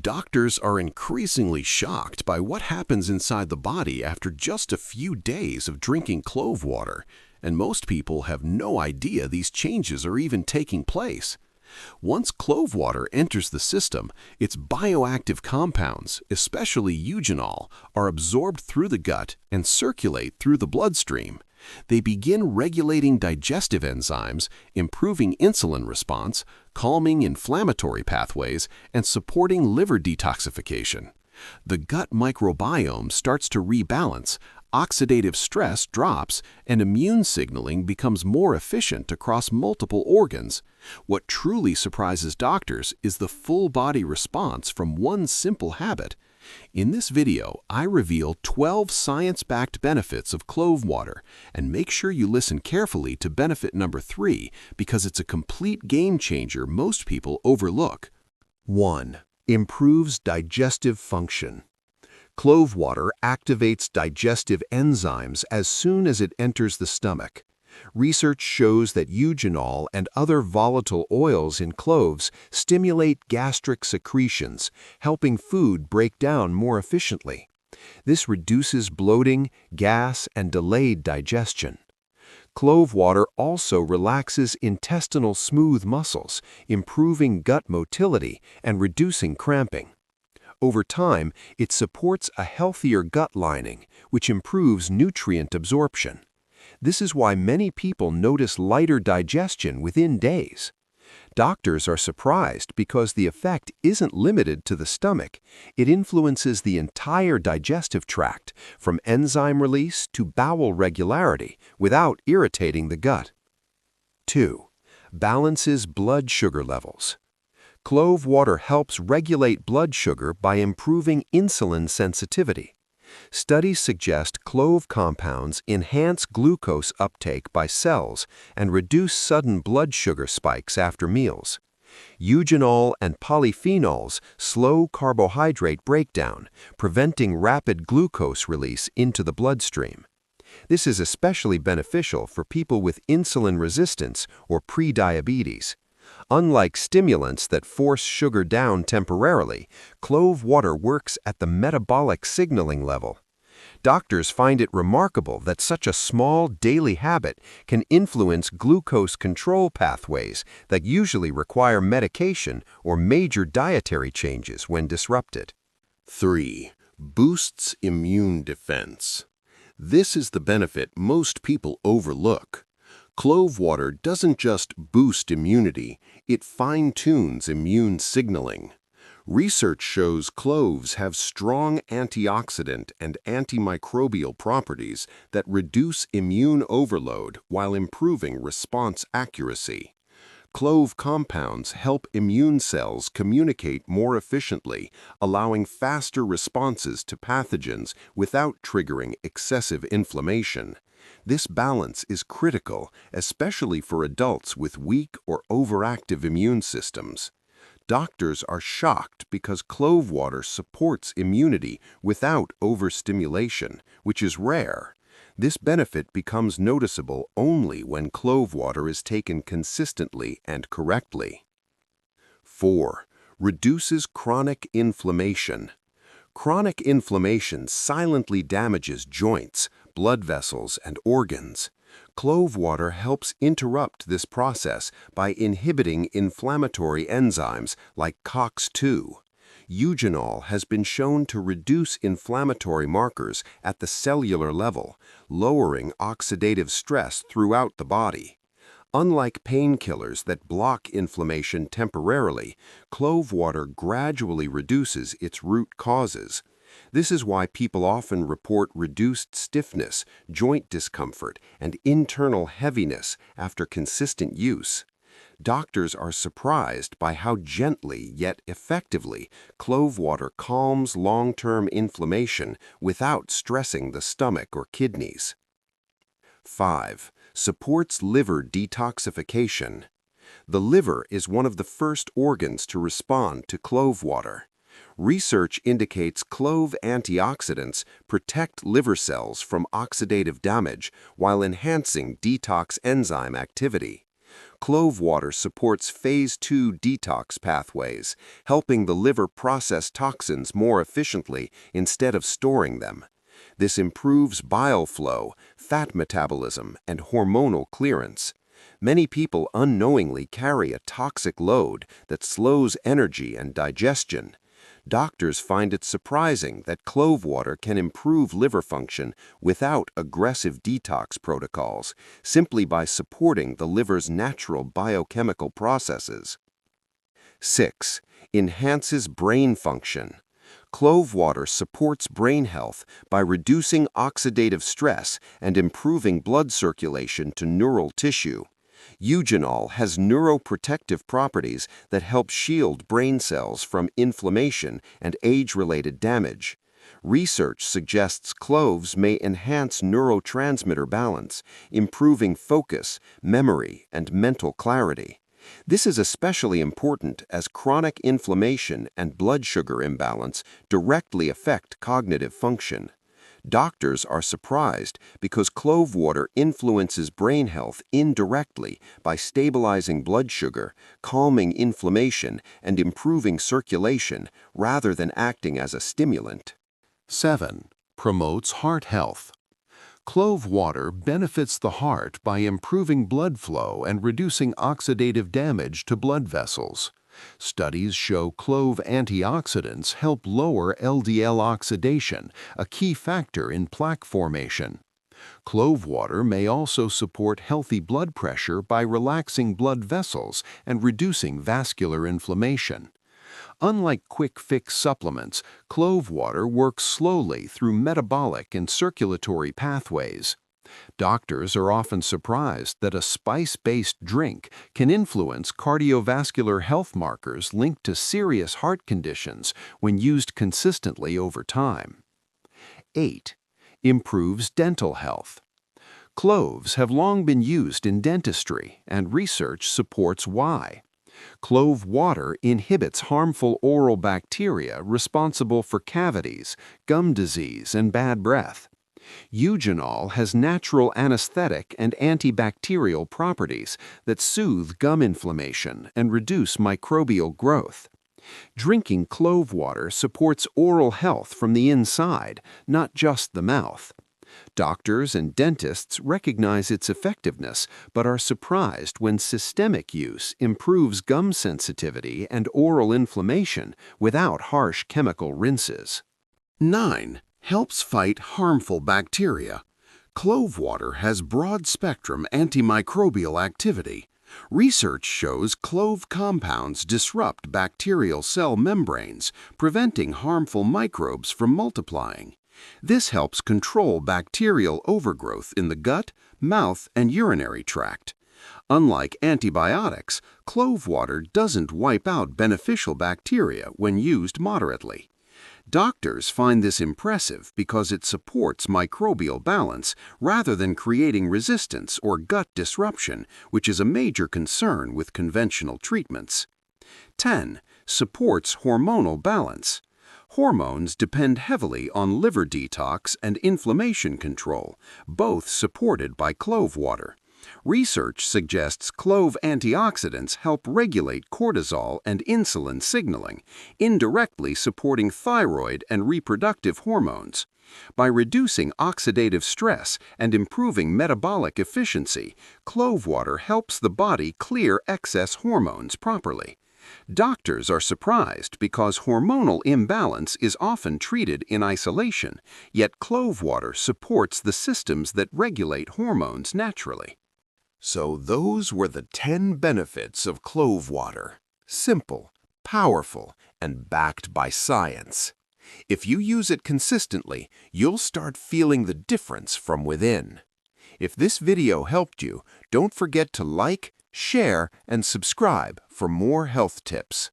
Doctors are increasingly shocked by what happens inside the body after just a few days of drinking clove water, and most people have no idea these changes are even taking place. Once clove water enters the system, its bioactive compounds, especially eugenol, are absorbed through the gut and circulate through the bloodstream. They begin regulating digestive enzymes, improving insulin response, calming inflammatory pathways, and supporting liver detoxification. The gut microbiome starts to rebalance, oxidative stress drops, and immune signaling becomes more efficient across multiple organs. What truly surprises doctors is the full-body response from one simple habit. In this video, I reveal 12 science-backed benefits of clove water, and make sure you listen carefully to benefit number 3 because it's a complete game changer most people overlook. 1. Improves digestive function. Clove water activates digestive enzymes as soon as it enters the stomach. Research shows that eugenol and other volatile oils in cloves stimulate gastric secretions, helping food break down more efficiently. This reduces bloating, gas, and delayed digestion. Clove water also relaxes intestinal smooth muscles, improving gut motility and reducing cramping. Over time, it supports a healthier gut lining, which improves nutrient absorption. This is why many people notice lighter digestion within days. Doctors are surprised because the effect isn't limited to the stomach. It influences the entire digestive tract, from enzyme release to bowel regularity, without irritating the gut. 2. Balances blood sugar levels. Clove water helps regulate blood sugar by improving insulin sensitivity. Studies suggest clove compounds enhance glucose uptake by cells and reduce sudden blood sugar spikes after meals. Eugenol and polyphenols slow carbohydrate breakdown, preventing rapid glucose release into the bloodstream. This is especially beneficial for people with insulin resistance or prediabetes. Unlike stimulants that force sugar down temporarily, clove water works at the metabolic signaling level. Doctors find it remarkable that such a small daily habit can influence glucose control pathways that usually require medication or major dietary changes when disrupted. 3. Boosts immune defense. This is the benefit most people overlook. Clove water doesn't just boost immunity, it fine-tunes immune signaling. Research shows cloves have strong antioxidant and antimicrobial properties that reduce immune overload while improving response accuracy. Clove compounds help immune cells communicate more efficiently, allowing faster responses to pathogens without triggering excessive inflammation. This balance is critical, especially for adults with weak or overactive immune systems. Doctors are shocked because clove water supports immunity without overstimulation, which is rare. This benefit becomes noticeable only when clove water is taken consistently and correctly. 4. Reduces chronic inflammation. Chronic inflammation silently damages joints, blood vessels, and organs. Clove water helps interrupt this process by inhibiting inflammatory enzymes like COX-2. Eugenol has been shown to reduce inflammatory markers at the cellular level, lowering oxidative stress throughout the body. Unlike painkillers that block inflammation temporarily, clove water gradually reduces its root causes. This is why people often report reduced stiffness, joint discomfort, and internal heaviness after consistent use. Doctors are surprised by how gently yet effectively clove water calms long-term inflammation without stressing the stomach or kidneys. 5. Supports liver detoxification. The liver is one of the first organs to respond to clove water. Research indicates clove antioxidants protect liver cells from oxidative damage while enhancing detox enzyme activity. Clove water supports phase 2 detox pathways, helping the liver process toxins more efficiently instead of storing them. This improves bile flow, fat metabolism, and hormonal clearance. Many people unknowingly carry a toxic load that slows energy and digestion. Doctors find it surprising that clove water can improve liver function without aggressive detox protocols, simply by supporting the liver's natural biochemical processes. 6. Enhances brain function. Clove water supports brain health by reducing oxidative stress and improving blood circulation to neural tissue. Eugenol has neuroprotective properties that help shield brain cells from inflammation and age-related damage. Research suggests cloves may enhance neurotransmitter balance, improving focus, memory, and mental clarity. This is especially important as chronic inflammation and blood sugar imbalance directly affect cognitive function. Doctors are surprised because clove water influences brain health indirectly by stabilizing blood sugar, calming inflammation, and improving circulation rather than acting as a stimulant. 7. Promotes heart health. Clove water benefits the heart by improving blood flow and reducing oxidative damage to blood vessels. Studies show clove antioxidants help lower LDL oxidation, a key factor in plaque formation. Clove water may also support healthy blood pressure by relaxing blood vessels and reducing vascular inflammation. Unlike quick-fix supplements, clove water works slowly through metabolic and circulatory pathways. Doctors are often surprised that a spice-based drink can influence cardiovascular health markers linked to serious heart conditions when used consistently over time. 8. Improves dental health. Cloves have long been used in dentistry, and research supports why. Clove water inhibits harmful oral bacteria responsible for cavities, gum disease, and bad breath. Eugenol has natural anesthetic and antibacterial properties that soothe gum inflammation and reduce microbial growth. Drinking clove water supports oral health from the inside, not just the mouth. Doctors and dentists recognize its effectiveness, but are surprised when systemic use improves gum sensitivity and oral inflammation without harsh chemical rinses. 9. Helps fight harmful bacteria. Clove water has broad-spectrum antimicrobial activity. Research shows clove compounds disrupt bacterial cell membranes, preventing harmful microbes from multiplying. This helps control bacterial overgrowth in the gut, mouth, and urinary tract. Unlike antibiotics, clove water doesn't wipe out beneficial bacteria when used moderately. Doctors find this impressive because it supports microbial balance rather than creating resistance or gut disruption, which is a major concern with conventional treatments. 10. Supports hormonal balance. Hormones depend heavily on liver detox and inflammation control, both supported by clove water. Research suggests clove antioxidants help regulate cortisol and insulin signaling, indirectly supporting thyroid and reproductive hormones. By reducing oxidative stress and improving metabolic efficiency, clove water helps the body clear excess hormones properly. Doctors are surprised because hormonal imbalance is often treated in isolation, yet clove water supports the systems that regulate hormones naturally. So those were the 10 benefits of clove water. Simple, powerful, and backed by science. If you use it consistently, you'll start feeling the difference from within. If this video helped you, don't forget to like, share, and subscribe for more health tips.